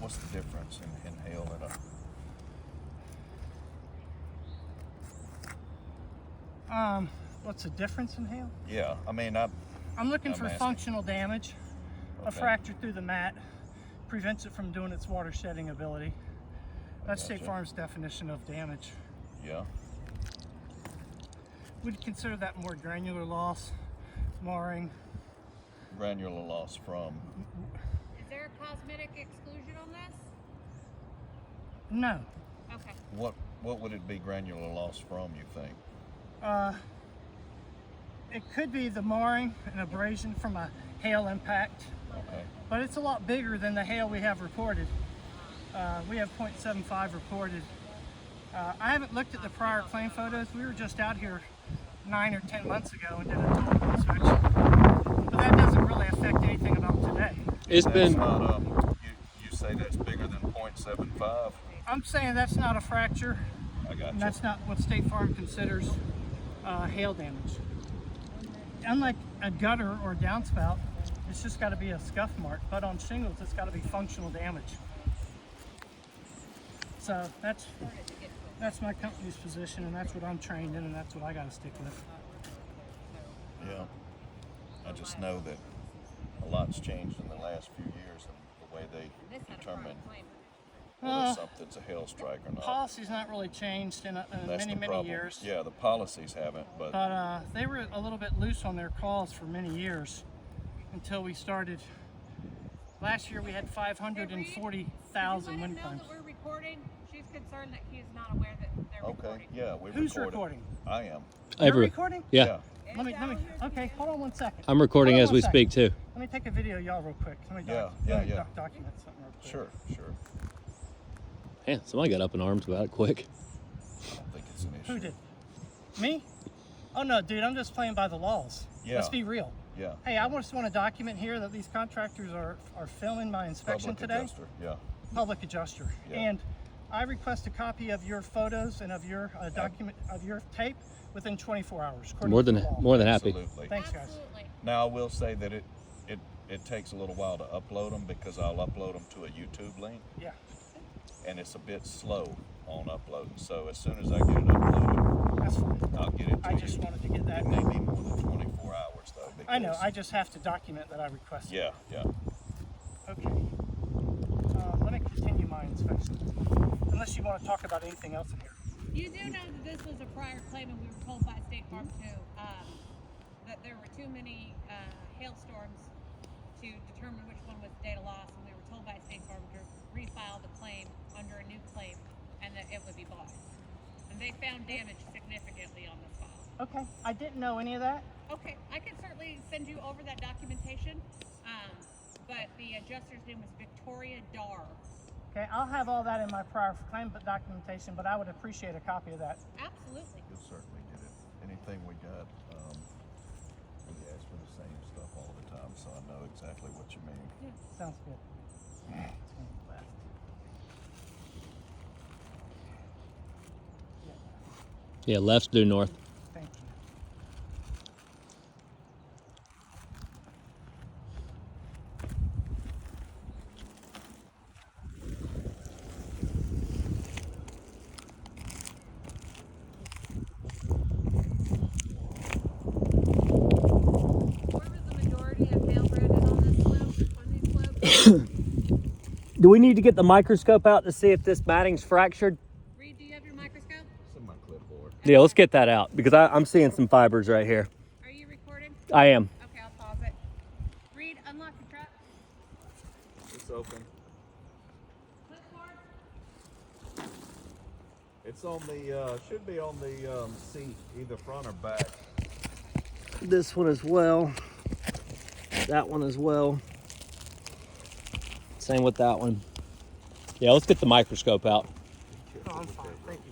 What's the difference in hail and a... What's the difference in hail? Yeah, I mean, I'm looking for asking. functional damage. A Okay. fracture through the mat prevents it from doing its water shedding ability. That's State Gotcha. Farm's definition of damage. Yeah. We'd consider that more granular loss, marring. Granular loss from... Is there a cosmetic exclusion on this? No. Okay. What would it be granular loss from, you think? It could be the marring and abrasion from a hail impact, Okay. but it's a lot bigger than the hail we have reported. We have 0.75 reported. I haven't looked at the prior claim photos. We were just out here 9 or 10 months ago and did a total inspection, but that doesn't really affect anything about today. It's That's been not, you say that's bigger than 0.75? I'm saying that's not a fracture, I got and you. that's not what State Farm considers hail damage. Unlike a gutter or downspout, it's just got to be a scuff mark, but on shingles it's got to be functional damage. So that's my company's position, and that's what I'm trained in, and that's what I got to stick with. Yeah. I just know that a lot's changed in the last few years in the way they determine whether something's a hail strike or not. Policy's not really changed in That's many, the many problem. years. Yeah, the policies haven't, but They were a little bit loose on their calls for many years until we started. Last year we had 540,000 wind know claims. that we're recording? She's concerned that he is not aware that they're okay, recording. yeah, we're Who's recording? I am. You're every recording? yeah. Let me. Okay, hold on one second. I'm recording Hold on as one we second. speak too. Let me take a video, of y'all, real quick. Let me document something real quick. Sure. Man, somebody got up in arms about it quick. I don't think it's an issue. Who did? Me? Oh no, dude, I'm just playing by the laws. Yeah. Let's be real. Yeah. Hey, I just want to document here that these contractors are filming my inspection Public today. adjuster, yeah. Public adjuster. Yeah. And I request a copy of your photos and of your document of your tape within 24 hours. according More to than the law. more than happy. Absolutely. Thanks, guys. Absolutely. Now, I will say that it takes a little while to upload them because I'll upload them to a YouTube link, Yeah. and it's a bit slow on uploading. So as soon as I get it uploaded, That's fine. I'll get it to I you. just wanted to get that. It may be more than 24 hours, though. I know. because- I just have to document that I requested. Yeah. Okay. Let me continue my inspection. Unless you want to talk about anything else in here. You do know that this was a prior claim, and we were told by State Farm too that there were too many hailstorms to determine which one was data loss, and we were told by State Farm to refile the claim under a new claim, and that it would be bought. And they found damage significantly on this file. Okay. I didn't know any of that. Okay, I can certainly send you over that documentation, but the adjuster's name was Victoria Dar. Okay. I'll have all that in my prior claim documentation, but I would appreciate a copy of that. Absolutely. You'll certainly get it. Anything we got, we ask for the same stuff all the time, so I know exactly what you mean. Sounds good. Yeah, left's due north. Thank you. Where was the majority of hail, Brandon, on this slope? On these slopes? Do we need to get the microscope out to see if this matting's fractured? Reed, do you have your microscope? It's in my clipboard. Yeah, let's get that out because I'm seeing some fibers right here. Are you recording? I am. Okay, I'll pause it. Reed, unlock your truck. It's open. Clipboard. It's on the, should be on the seat, either front or back. This one as well. That one as well. Same with that one. Yeah, let's get the microscope out. Oh, I'm fine. Thank you.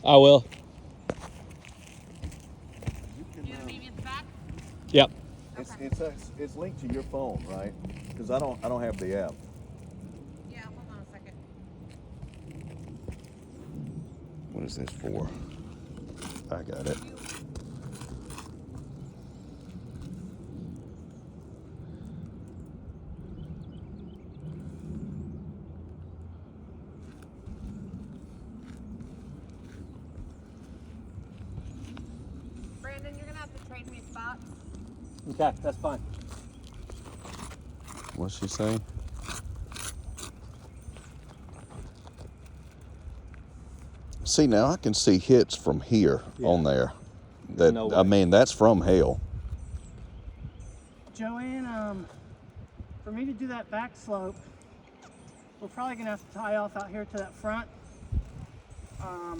I will. You gonna meet me at the back? Yep. It's linked to your phone, right? Because I don't have the app. Yeah, hold on a second. What is this for? I got it. Brandon, you're gonna have to trade me spots. Okay, that's fine. What's she saying? See, now I can see hits from here on there. That No I way. mean, that's from hail. Joanne, for me to do that back slope, we're probably gonna have to tie off out here to that front. I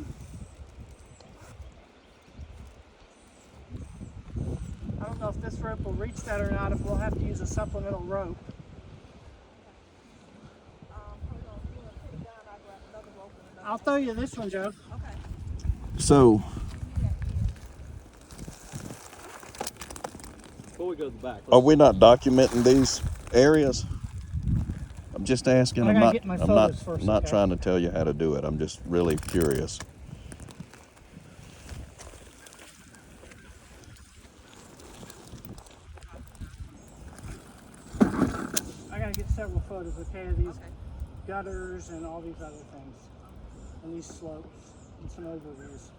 don't know if this rope will reach that or not, if we'll have to use a supplemental rope. I'll throw you this one, Joe. So, Before we go to the back, are we not documenting these areas? I'm just asking. I I'm gotta not. get my I'm not. photos first, Not okay? trying to tell you how to do it. I'm just really curious. I gotta get several photos, okay, of these gutters and all these other things, and these slopes, and some overviews.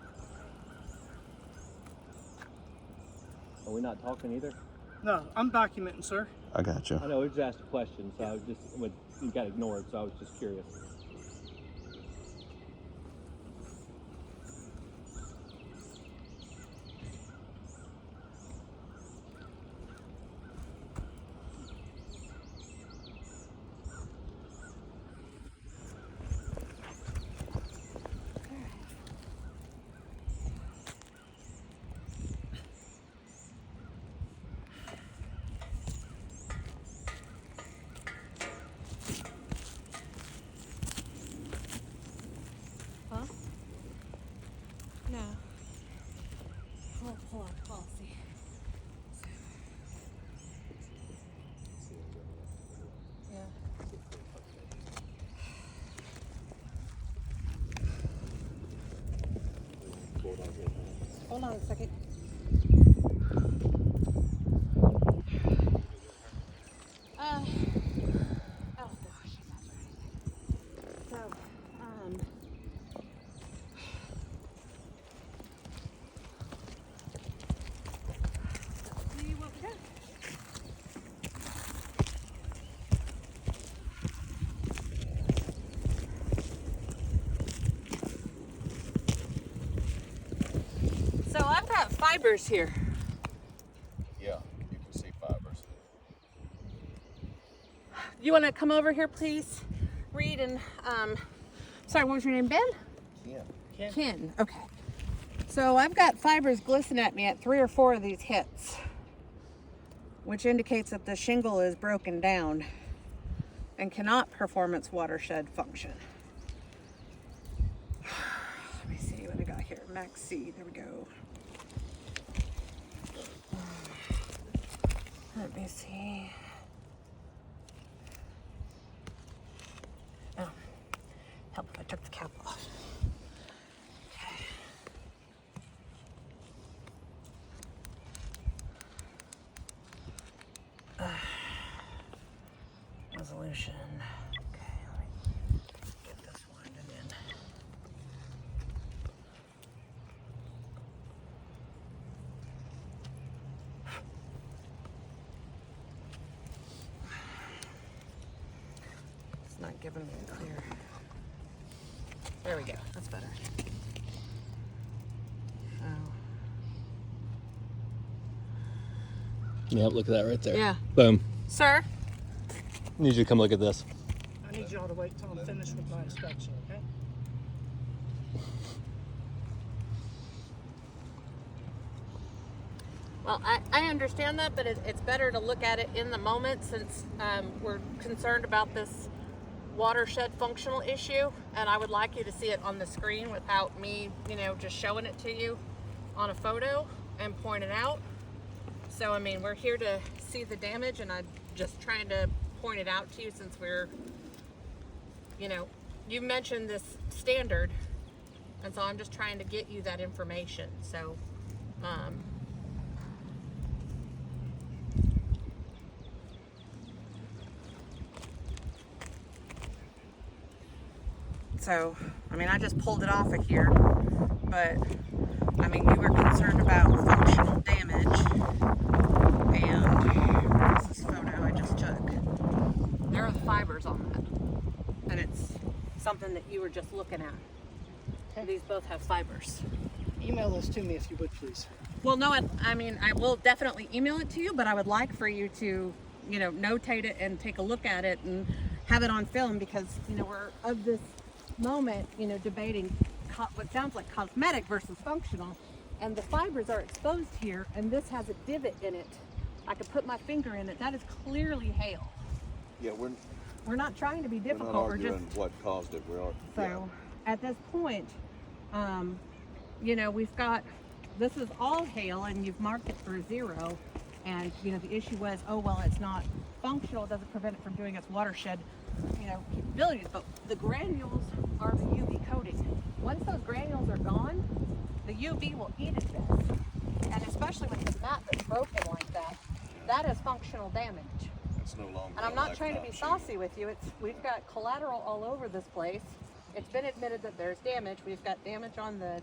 are we not talking either? No, I'm documenting, sir. I got you. I know we just asked a question, so I was just, you got ignored, so I was just curious. Huh? No. Hold on, policy. Yeah. Hold on a second. Oh gosh. So, see what we got. So I've got fibers here. Yeah, you can see fibers. You want to come over here, please? Read and, sorry, what was your name, Ben? Yeah. Ken, okay. So I've got fibers glistening at me at 3 or 4 of these hits, which indicates that the shingle is broken down and cannot perform its watershed function. Let me see what I got here. Max C, there we go. Let me see. Oh, help if I took the cap off. Resolution. Okay, let me get this winded in. It's not giving me a clear. There we go. That's better. Oh. Yep, look at that right there. Yeah. Boom. Sir? Need you to come look at this. I need y'all to wait till I'm finished with my inspection, okay? Well, I understand that, but it's better to look at it in the moment since we're concerned about this watershed functional issue, and I would like you to see it on the screen without me, just showing it to you on a photo and point it out. So, I mean, we're here to see the damage, and I'm just trying to point it out to you since we're, you mentioned this standard, and so I'm just trying to get you that information. So, I mean, I just pulled it off of here, but, I mean, you were concerned about functional damage, and this is a photo I just took. There are the fibers on that, and it's something that you were just looking at. Okay. These both have fibers. Email this to me if you would, please. Well, no, I mean, I will definitely email it to you, but I would like for you to, notate it and take a look at it and have it on film, because, we're of this moment, debating what sounds like cosmetic versus functional, and the fibers are exposed here, and this has a divot in it. I could put my finger in it. That is clearly hail. Yeah, We're not trying to be we're difficult. not arguing what caused it. So at this point, we've got, this is all hail, and you've marked it for 0. And, the issue was, oh, well, it's not functional. It doesn't prevent it from doing its watershed, capabilities. But the granules are the UV coating. Once those granules are gone, the UV will eat at this. And especially with the mat that's broken like that, that is functional damage. It's no longer. And I'm not trying to be saucy with you. We've got collateral all over this place. It's been admitted that there's damage. We've got damage on the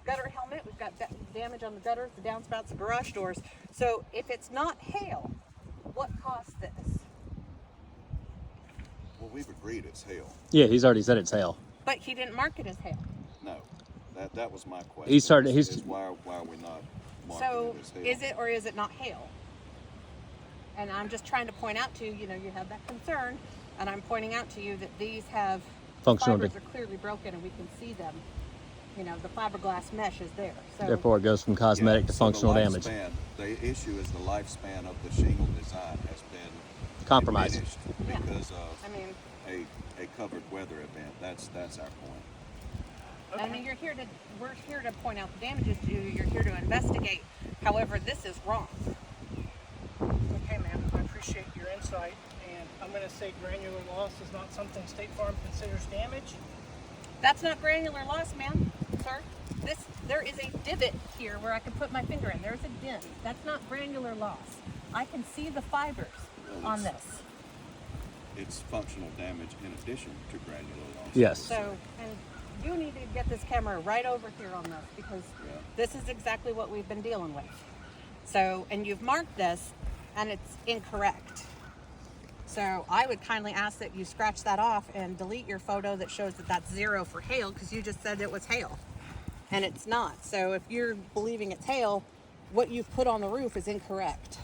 gutter helmet. We've got damage on the gutters, the downspouts, the garage doors. So if it's not hail, what caused this? Well, we've agreed it's hail. Yeah, he's already said it's hail. But he didn't mark it as hail. No, that was my question. He started. Is why are we not marking So it as hail? is it or is it not hail? And I'm just trying to point out to you, you have that concern, and I'm pointing out to you that these have Functional. fibers are clearly broken, and we can see them. The fiberglass mesh is there. So Therefore, it goes from cosmetic to so functional the damage. The issue is the lifespan of the shingle design has been Compromised. diminished Yeah. because of I mean, a covered weather event. That's our point. I mean, we're here to point out the damages to you. You're here to investigate. However, this is wrong. Okay, ma'am, I appreciate your insight, and I'm going to say granular loss is not something State Farm considers damage. That's not granular loss, ma'am, sir. There is a divot here where I can put my finger in. There's a dent. That's not granular loss. I can see the fibers on this. It's functional damage in addition to granular loss. Yes. So, and you need to get this camera right over here on this, because this is exactly what we've been dealing with. So, and you've marked this, and it's incorrect. So I would kindly ask that you scratch that off and delete your photo that shows that that's 0 for hail, because you just said it was hail, and it's not. So if you're believing it's hail, what you've put on the roof is incorrect.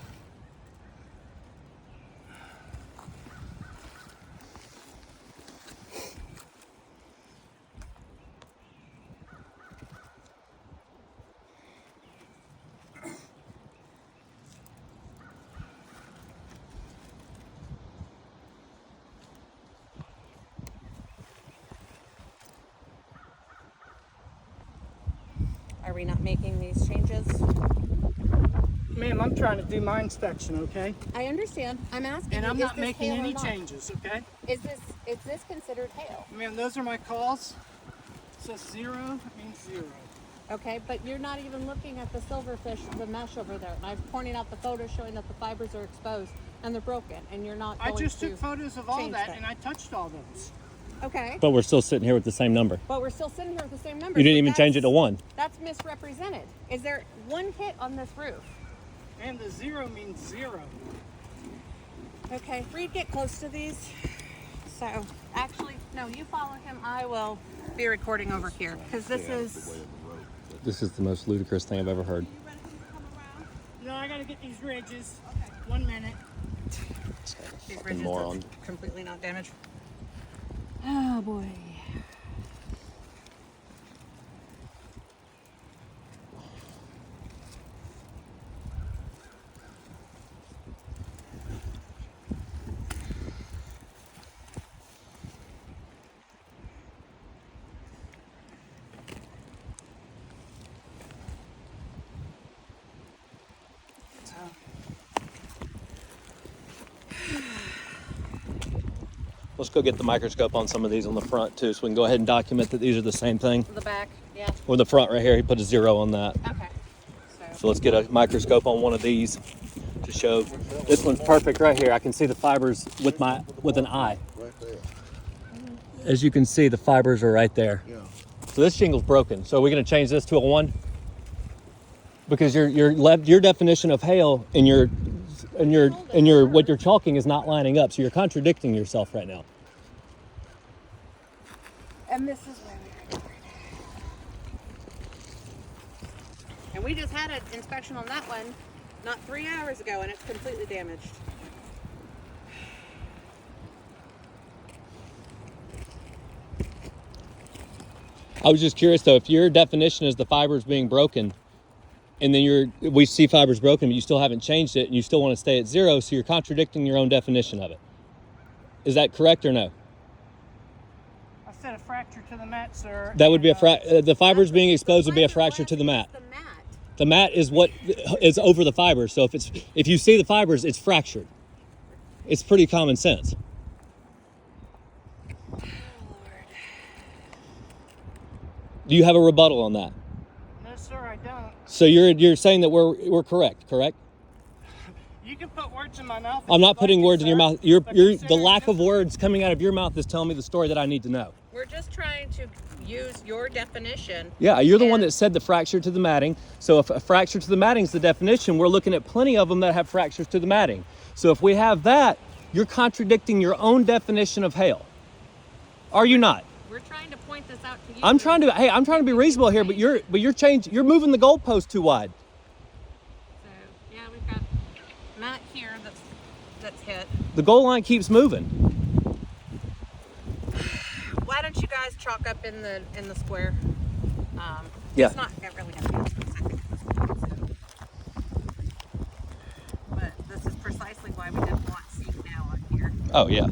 Are we not making these changes? Ma'am, I'm trying to do my inspection, okay? I understand. I'm asking And you, I'm is not this making hail or any not? changes, okay? Is this considered hail? Ma'am, those are my calls. It says 0, it means 0. Okay, but you're not even looking at the silverfish, the mesh over there. And I've pointed out the photos showing that the fibers are exposed and they're broken, and you're not I going just to took photos of all change that, and I touched all those. Okay, But we're still sitting here with the same number. but we're still sitting here with the same number. You didn't even change it to 1. That's misrepresented. Is there one hit on this roof? And the 0 means 0. Okay, Reed, get close to these. So, actually, no, you follow him. I will be recording over here, because this is... This is the most ludicrous thing I've ever heard. You ready for me to come around? No, I gotta get these ridges. Okay. 1 minute. These Fucking ridges moron. are completely not damaged. Oh boy. Let's go get the microscope on some of these on the front too, so we can go ahead and document that these are the same thing. The back, yeah. Or the front right here, he put a 0 on that. Okay. So let's get a microscope on one of these to show. This one's perfect right here. I can see the fibers with an eye. Right there. As you can see, the fibers are right there. Yeah. So this shingle's broken. So are we going to change this to a 1? Because your definition of hail and your what you're chalking is not lining up. So you're contradicting yourself right now. And this is where we are. And we just had an inspection on that one not 3 hours ago, and it's completely damaged. I was just curious though, if your definition is the fibers being broken, and then we see fibers broken, but you still haven't changed it, and you still want to stay at 0, so you're contradicting your own definition of it. Is that correct or no? I said a fracture to the mat, sir. That would be the fibers being exposed would be a fracture to the mat. The mat. The mat is what is over the fibers. So if you see the fibers, it's fractured. It's pretty common sense. Oh, Lord. Do you have a rebuttal on that? No, sir, I don't. So you're saying that we're correct? You can put words in my mouth. I'm not putting words in your mouth. The lack of this- words coming out of your mouth is telling me the story that I need to know. We're just trying to use your definition. Yeah, you're the one that said the fracture to the matting. So if a fracture to the matting is the definition, we're looking at plenty of them that have fractures to the matting. So if we have that, you're contradicting your own definition of hail. Are you not? We're trying to point this out to you. I'm trying to be reasonable here, but you're moving the goalpost too wide. So, yeah, we've got mat here that's hit. The goal line keeps moving. Why don't you guys chalk up in the square? Yeah. It's not really going to be specific at this point. So. But this is precisely why we didn't want seat now on here. Oh yeah.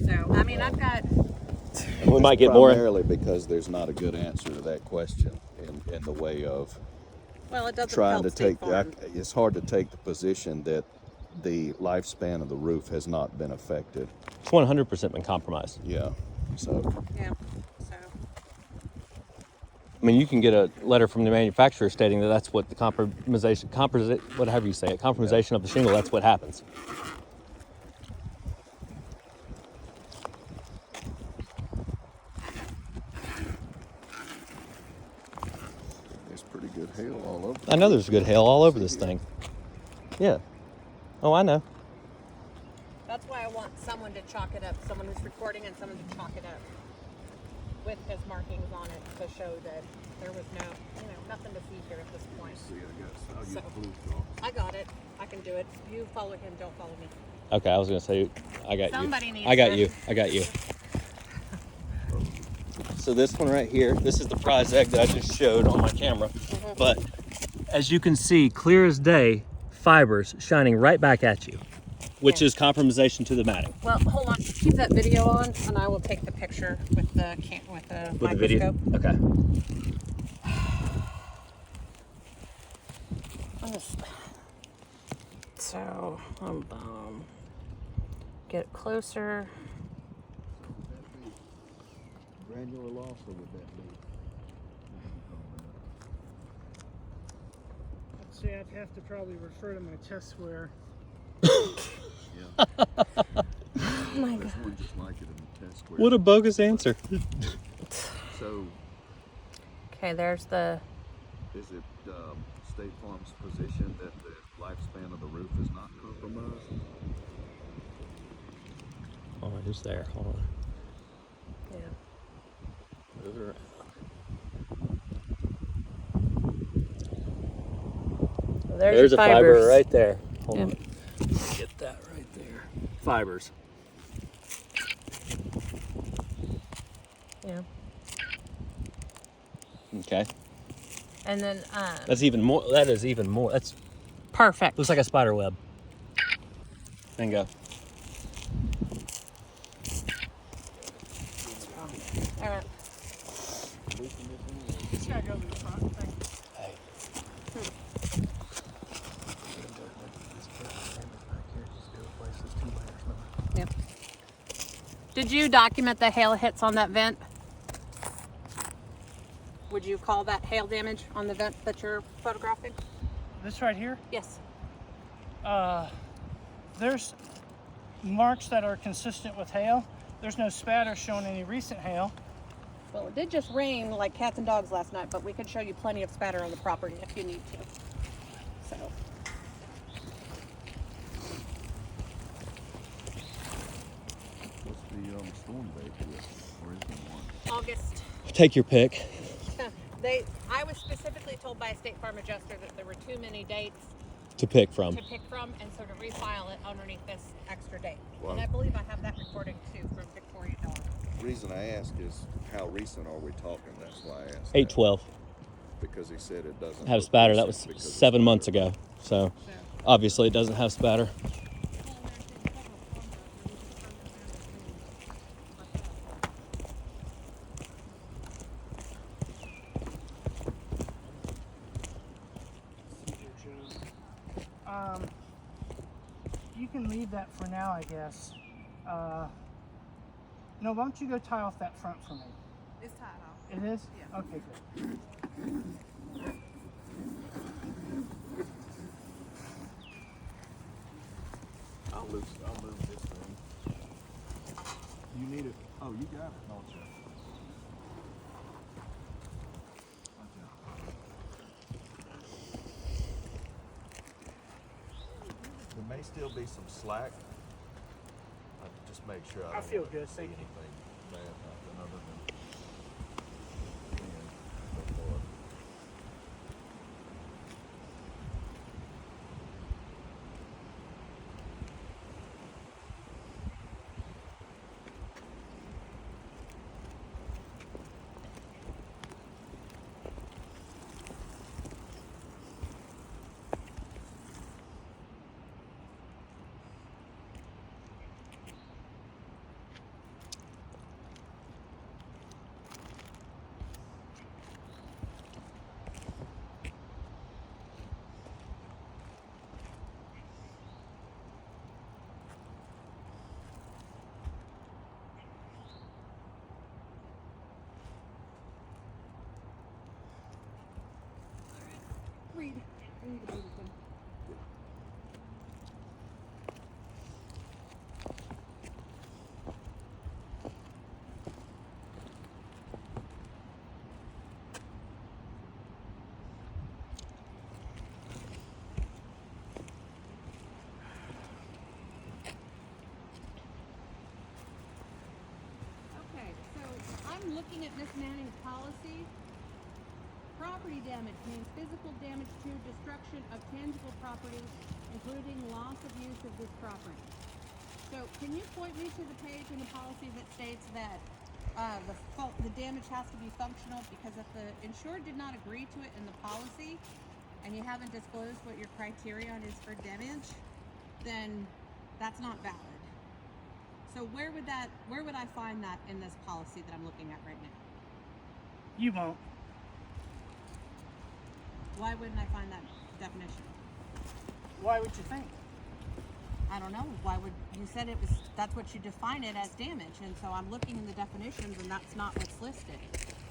So, I mean, I've got... We might get more. Primarily because there's not a good answer to that question in the way of Well, it doesn't trying help to State take. Farm. It's hard to take the position that the lifespan of the roof has not been affected. It's 100% been compromised. Yeah. So Yeah, so... I mean, you can get a letter from the manufacturer stating that that's what the compromisation of the shingle. That's what happens. there's pretty good hail all over. I know there's good hail all over this thing. Yeah. Oh, I know. That's why I want someone to chalk it up, someone who's recording and someone to chalk it up with his markings on it to show that there was nothing to see here at this point. So, I got it. I can do it. You follow him, don't follow me. Okay, I was gonna say, I got Somebody you. needs I got to- you. I got you. So this one right here, this is the prize egg that I just showed on my camera. But as you can see, clear as day, fibers shining right back at you, which is compromisation to the matting. Well, hold on. Keep that video on, and I will take the picture with the With the microscope. video. Okay. So, get it closer. Granular loss, or would that be? Let's see, I'd have to probably refer to my test square. Oh my God. We just like it in the test square. What a bogus answer. So Okay, there's the... is it State Farm's position that the lifespan of the roof is not compromised? Oh, it is there. Hold on. Yeah. Move it around. There's a fiber fibers. right there. Hold Yeah. on. Get that right there. Fibers. Yeah. Okay. And then, That's even more. That is even more. That's perfect. looks like a spider web. Bingo. All right. It's gotta go to the front. Thank you. Hey. Yep. Did you document the hail hits on that vent? Would you call that hail damage on the vent that you're photographing? This right here, Yes. there's marks that are consistent with hail. There's no spatter showing any recent hail. Well, it did just rain like cats and dogs last night, but we could show you plenty of spatter on the property if you need to. So. What's the storm date here? Or is there one? August. Take your pick. I was specifically told by a State Farm adjuster that there were too many dates To pick from. to pick from, and so to refile it underneath this extra date. Wow. And I believe I have that recording too from Victoria Dawn. The reason I ask is how recent are we talking? That's why I asked. 8/12. Because he said it doesn't Have look spatter. That recent was because it's 7 months older. ago. So obviously it doesn't have spatter. You can leave that for now, I guess. No, why don't you go tie off that front for me? It's tied off. It is? Yeah. Okay, good. I'll move this thing. You need it. Oh, you got it, don't you? There may still be some slack. I have to just make sure I I don't feel want good, to see thank you. anything bad happen other than wind so far. Read. Read the bulletin. Okay, so I'm looking at Miss Manning's policy. Property damage means physical damage to destruction of tangible property, including loss of use of this property. So can you point me to the page in the policy that states that the damage has to be functional? Because if the insured did not agree to it in the policy, and you haven't disclosed what your criterion is for damage, then that's not valid. So where would I find that in this policy that I'm looking at right now? You won't. Why wouldn't I find that definition? Why would you think? I don't know. Why would you said it was? That's what you define it as damage, and so I'm looking in the definitions, and that's not what's listed.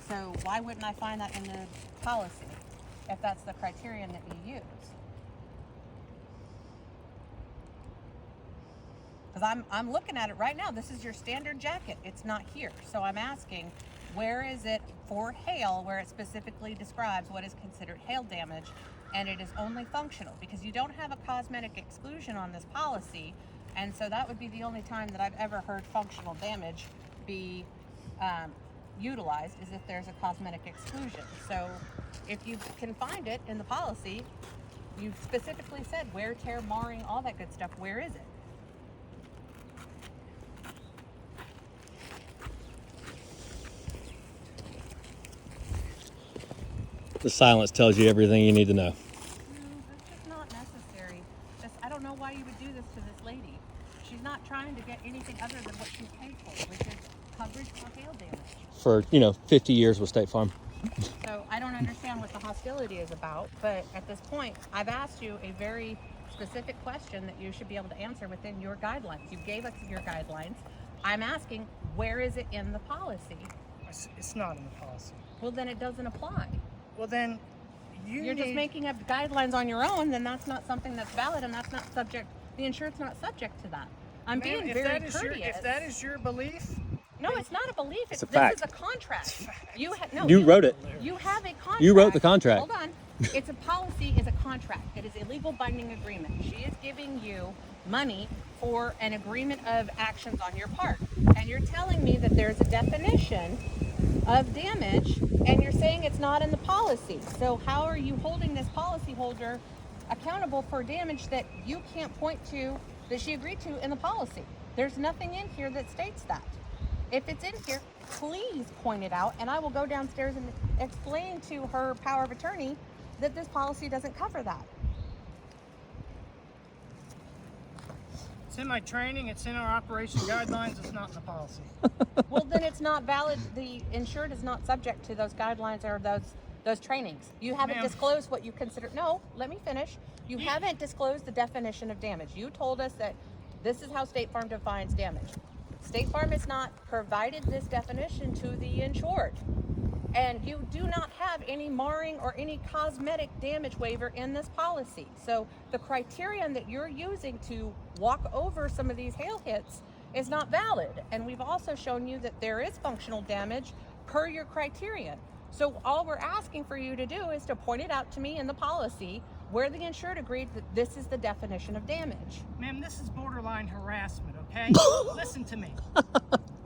So why wouldn't I find that in the policy if that's the criterion that you use? Because I'm looking at it right now. This is your standard jacket. It's not here. So I'm asking, where is it for hail where it specifically describes what is considered hail damage, and it is only functional? Because you don't have a cosmetic exclusion on this policy, and so that would be the only time that I've ever heard functional damage be utilized, is if there's a cosmetic exclusion. So if you can find it in the policy, you specifically said wear, tear, marring, all that good stuff. Where is it? The silence tells you everything you need to know. No, that's just not necessary. I don't know why you would do this to this lady. She's not trying to get anything other than what she's paid for, which is coverage for hail damage. For 50 years with State Farm. So I don't understand what the hostility is about, but at this point, I've asked you a very specific question that you should be able to answer within your guidelines. You gave us your guidelines. I'm asking, where is it in the policy? It's not in the policy. Well, then it doesn't apply. Well, then You're just making up guidelines on your own, then that's not something that's valid, and that's not subject, the insured's not subject to that. I'm Ma'am, being if very that is courteous. if that is your belief, No, it's not a belief. It's a This fact. is a contract. You You wrote it. You have a contract. You wrote the contract. Hold on. It's a policy, is a contract. It is a legal binding agreement. She is giving you money for an agreement of actions on your part. And you're telling me that there's a definition of damage, and you're saying it's not in the policy. So how are you holding this policyholder accountable for damage that you can't point to that she agreed to in the policy? There's nothing in here that states that. If it's in here, please point it out, and I will go downstairs and explain to her power of attorney that this policy doesn't cover that. it's in my training, it's in our operation guidelines, it's not in the policy. Well, then it's not valid. The insured is not subject to those guidelines or those trainings. You haven't Ma'am. disclosed what you consider. No, let me finish. You haven't disclosed the definition of damage. You told us that this is how State Farm defines damage. State Farm has not provided this definition to the insured. And you do not have any marring or any cosmetic damage waiver in this policy. So the criterion that you're using to walk over some of these hail hits is not valid. And we've also shown you that there is functional damage per your criterion. So all we're asking for you to do is to point it out to me in the policy where the insured agreed that this is the definition of damage. Ma'am, this is borderline harassment, okay? Listen to me.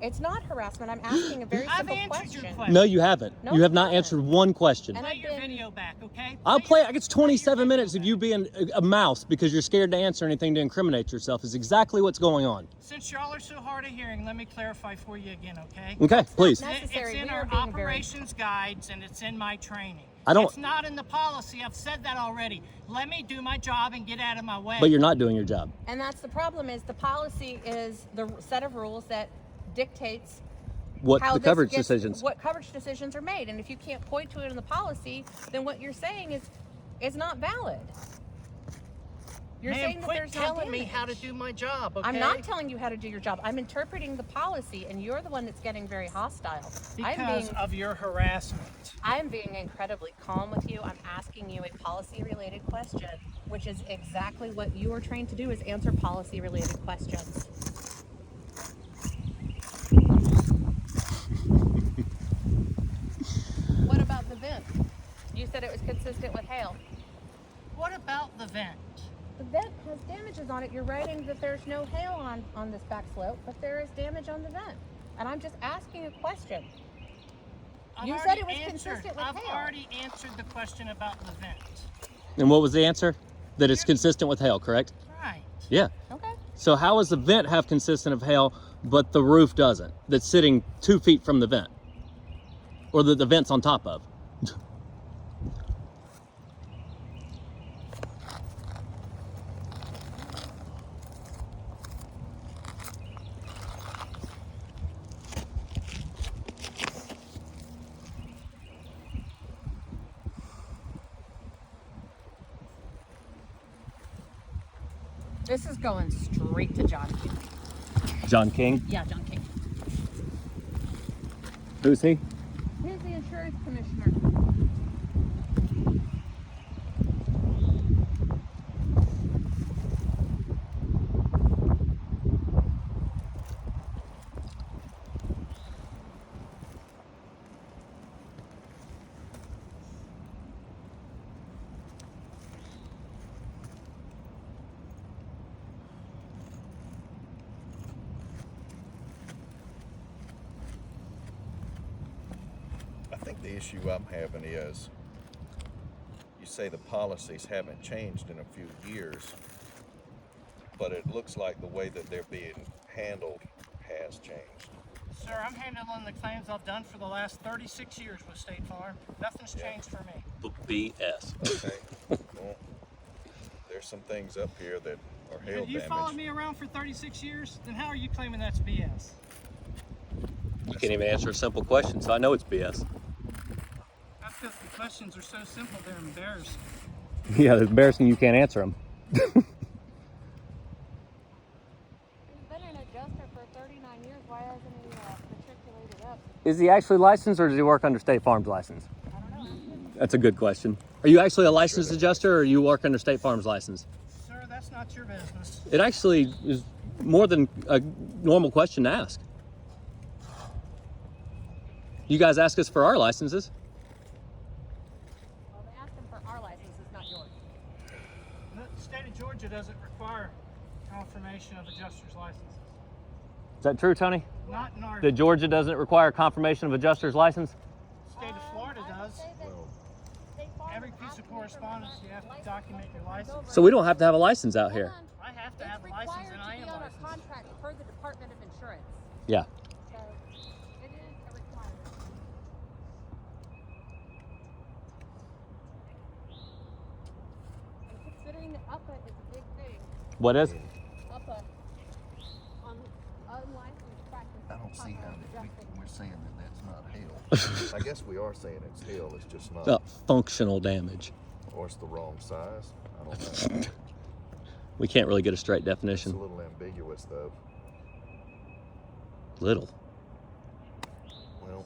It's not harassment. I'm asking a very I've simple answered question. your question. No, you haven't. No, You have you not haven't. answered one question. And Play I've your been- video back, okay? I'll play. It's play your 27 video minutes of back. you being a mouse because you're scared to answer anything to incriminate yourself. Is exactly what's going on. Since y'all are so hard of hearing, let me clarify for you again, okay? Okay, please. necessary. It's in We are our being very- operations guides and it's in my training. I don't- It's not in the policy. I've said that already. Let me do my job and get out of my way. But you're not doing your job. And that's the problem, is the policy is the set of rules that dictates What how the this coverage gets- decisions? what coverage decisions are made. And if you can't point to it in the policy, then what you're saying is not valid. You're Ma'am, saying that quit there's no telling me damage. how to do my job, okay? I'm not telling you how to do your job. I'm interpreting the policy, and you're the one that's getting very hostile. Because of your harassment. I'm being incredibly calm with you. I'm asking you a policy-related question, which is exactly what you are trained to do, is answer policy-related questions. What about the vent? You said it was consistent with hail. What about the vent? The vent has damages on it. You're writing that there's no hail on this back slope, but there is damage on the vent. And I'm just asking a question. You said it was consistent with I've hail. already answered the question about the vent. And what was the answer? That it's consistent with hail, correct? Right. Yeah. Okay. So how does the vent have consistent of hail, but the roof doesn't? That's sitting 2 feet from the vent, or the vent's on top of. This is going straight to John King. John King. Yeah, John King. Who's he? He's the insurance commissioner. I think the issue I'm having is, you say the policies haven't changed in a few years, but it looks like the way that they're being handled has changed. Sir, I'm handling the claims I've done for the last 36 years with State Farm. Nothing's changed for me. BS. Okay. Well, there's some things up here that are hail If you followed damage. me around for 36 years, then how are you claiming that's BS? You can't even answer a simple question, so I know it's BS. That's because the questions are so simple, they're embarrassing. Yeah, it's embarrassing you can't answer them. You've been an adjuster for 39 years. Why Is he actually licensed or does he work under State Farm's license? That's a good question. Are you actually a licensed adjuster or you work under State Farm's license? Sir, that's not your business. It actually is more than a normal question to ask. You guys ask us for our licenses. Well, they asked them for our licenses, not yours. The state of Georgia doesn't require confirmation of adjuster's licenses. Is that true, Tony? Not in our That Georgia doesn't require confirmation of adjuster's license? state of Florida does. Every piece of correspondence you have to document your license. So we don't have to have a license out here. I have to It's have a license required and I to am be on a licensed. contract per the Department of Insurance. Yeah. So it is a requirement. And considering that UPA is a big thing, What is? UPA on unlicensed practice. I don't see how that adjusting. we're saying that that's not hail. I guess we are saying it's hail, it's just not, Functional damage. or it's the wrong size. I don't know. We can't really get a straight It's a definition. little ambiguous though. Little. Well,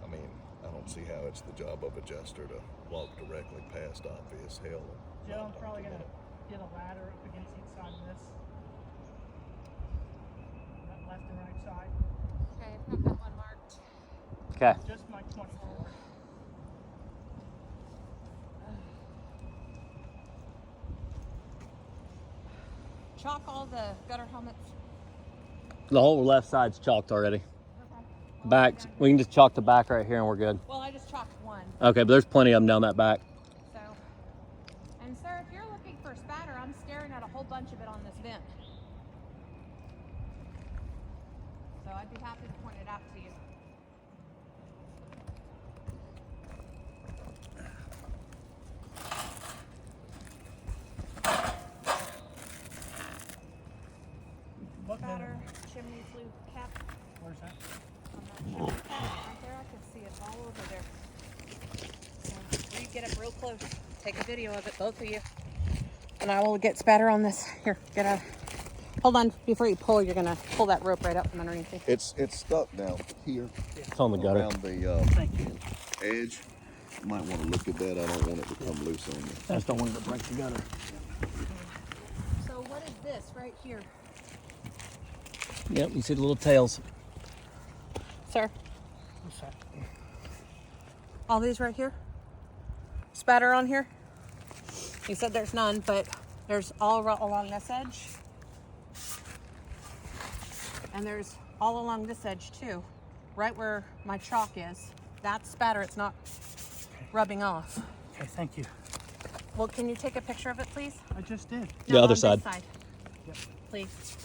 I mean, I don't see how it's the job of adjuster to walk directly past obvious hail. and Joe, not I'm probably gonna document get a ladder up against each side of this. That left and right side. Okay, I've got that one marked. Okay. Just my 24. Chalk all the gutter helmets. The whole left side's chalked already. Back, we can just chalk the back right here and we're good. Well, I just chalked one. Okay, but there's plenty of them down that back. So, and sir, if you're looking for spatter, I'm staring at a whole bunch of it on this vent. So I'd be happy to point it out to you. What Spatter, chimney flue cap. Where's that? On that chimney cap right there, I can see it all over there. So you get up real close, take a video of it, both of you. And I will get spatter on this. Here, get a. Hold on, before you pull, you're gonna pull that rope right up from underneath you. It's stuck down here It's on the gutter. around the Thank you. edge. You might want to look at that. I don't want it to come loose on you. I just don't want it to break the gutter. So what is this right here? Yep, you see the little tails. Sir, What's that? All these right here? Spatter on here? You said there's none, but there's all along this edge. And there's all along this edge too. Right where my chalk is. That's spatter, it's not rubbing off. Okay, thank you. Well, can you take a picture of it, please? I just did. The other on side. This side. Yep. Please.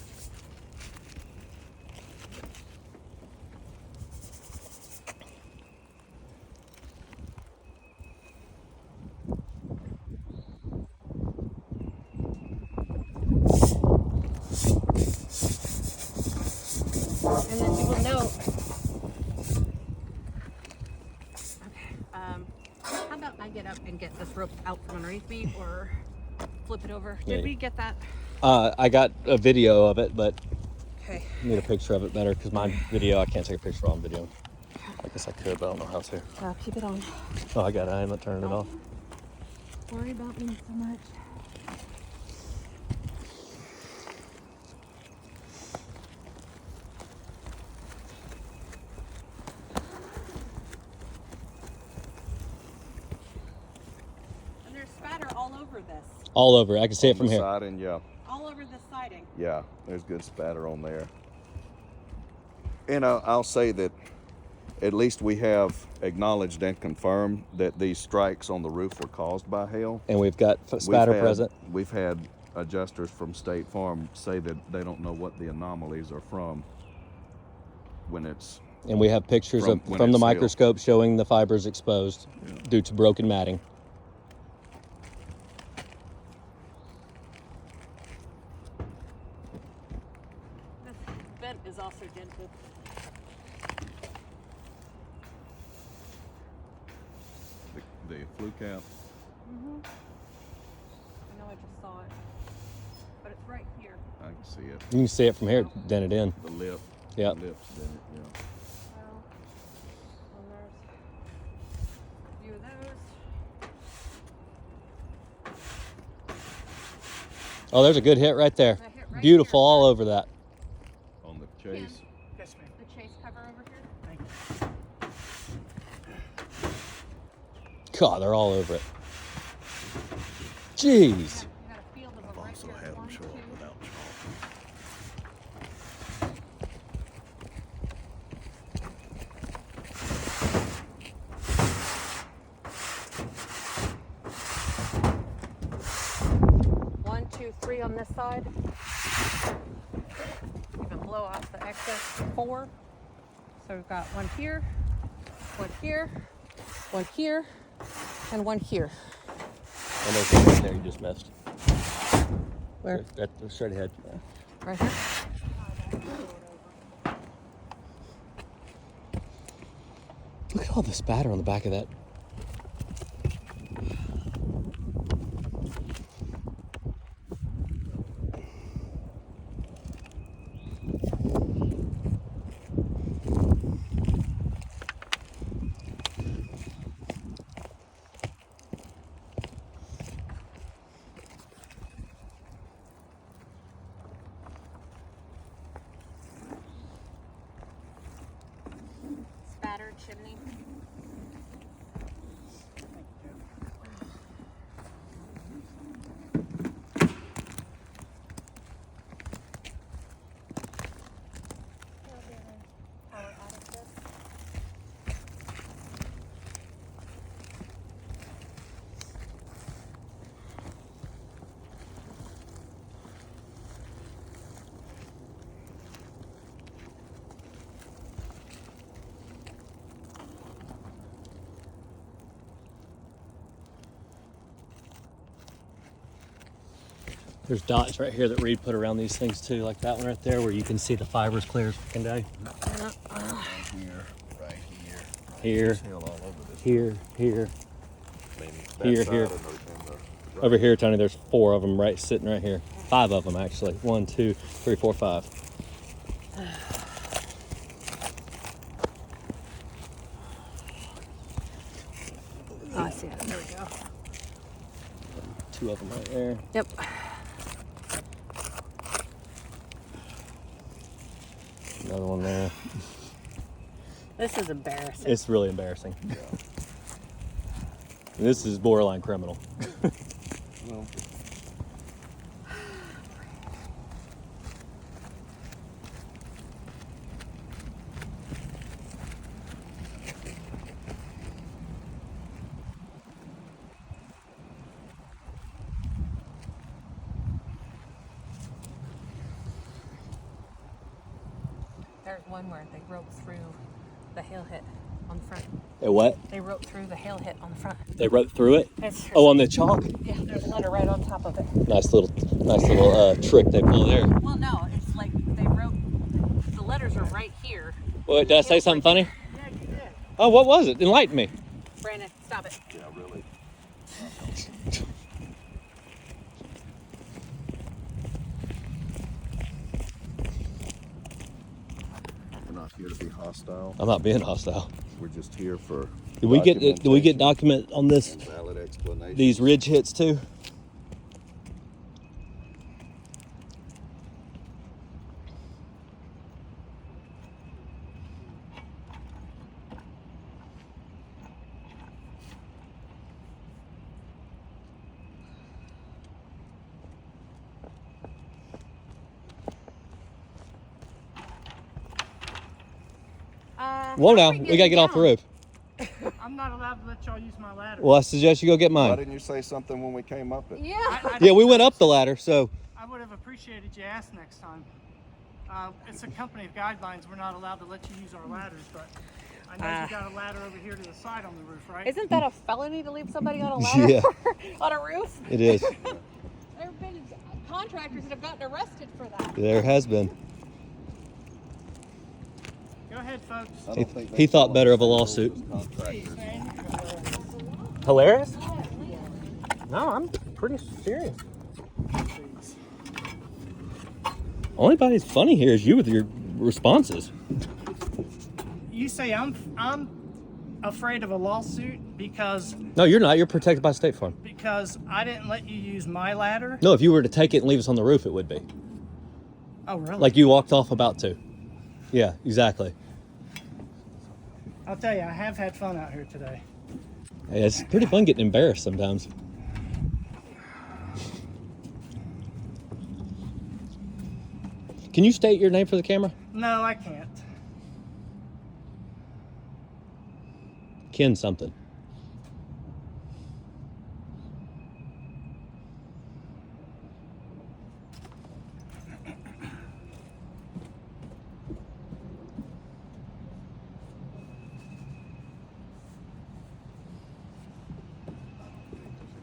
And then you will note. Okay. How about I get up and get this rope out from underneath me, or flip it over? Yeah. Did we get that? I got a video of it, but Okay. I need a picture of it better because my video, I can't take a picture on video. I guess I could, but I don't know how to. Keep it on. Oh, I got it. I haven't turned it off. Worry about me so much. And there's spatter all over this. All over. I can see it from the here. Siding, yeah. All over the siding. Yeah, there's good spatter on there. And I'll say that at least we have acknowledged and confirmed that these strikes on the roof were caused by hail. And we've got spatter present. We've had adjusters from State Farm say that they don't know what the anomalies are from when it's And we have pictures From of when from the it's sealed. microscope showing the fibers exposed due to broken matting. This vent is also dented. flue cap. I know I just saw it, but it's right here. I can see it. You can see it from here, dented in. The lip. Yeah. The lips in it, yeah. Well, and there's a few of those. Oh, there's a good hit right there. That hit right Beautiful here. all over that. On the chase. Yes, ma'am. The chase cover over here. Thank you. God, they're all over it. Jeez. You got a field of them I've right also here. had them 1, show up 2. without chalk. One, two, three on this side. Even blow off the excess 4. So we've got one here, one here, one here, and one here. And there's one right there you just missed. Where? That straight ahead. Right here. Look at all the spatter on the back of that. Spattered chimney. There's dots right here that Reed put around these things too, like that one right there where you can see the fibers clear as fucking day. Here, right here. Here, Tail all over this. here, here. I mean, Here, side here. and the Over here, Tony, there's 4 of them right sitting right here. 5 of them actually. 1, 2, 3, 4, 5. Oh, I see it. There we go. 2 of them right there. Yep. Another one there. This is embarrassing. It's really embarrassing. This is borderline criminal. Well, There's one where they roped through the hail hit on the front. Hey, what? They roped through the hail hit on the front. They wrote through it? It's, Oh, on the chalk? yeah, there's a letter right on top of it. Nice little trick they pull there. Well, no, it's like they wrote, the letters are right here. Well, did I say something funny? Yeah, you did. Oh, what was it? Enlighten me. Brandon, stop it. yeah, really. We're not here to be hostile. I'm not being hostile. We're just here for. Did we get document on this? and valid explanation? These ridge hits too? Whoa now, we gotta get off the roof. I'm not allowed to let y'all use my ladder. Well, I suggest you go get Why mine. didn't you say something when we came up? Yeah. Yeah, we went up the ladder, so I would have appreciated you asked next time. It's a company guidelines. We're not allowed to let you use our ladders, but I know you got a ladder over here to the side on the roof, right? Isn't that a felony to leave somebody on a ladder Yeah. on a roof? it is. There have been contractors that have gotten arrested for that. There has been. Go ahead, folks. I don't think He they thought better of a follow the lawsuit. rules as contractors. Man, you go. Hilarious? No, I'm pretty serious. Only body's funny here is you with your responses. You say I'm afraid of a lawsuit because No, you're not. You're protected by State Farm. I didn't let you use my ladder. No, if you were to take it and leave us on the roof, it would be. Oh, really? Like you walked off about to. Yeah, exactly. I'll tell you, I have had fun out here today. Hey, it's pretty fun getting embarrassed sometimes. Can you state your name for the camera? No, I can't. Ken something.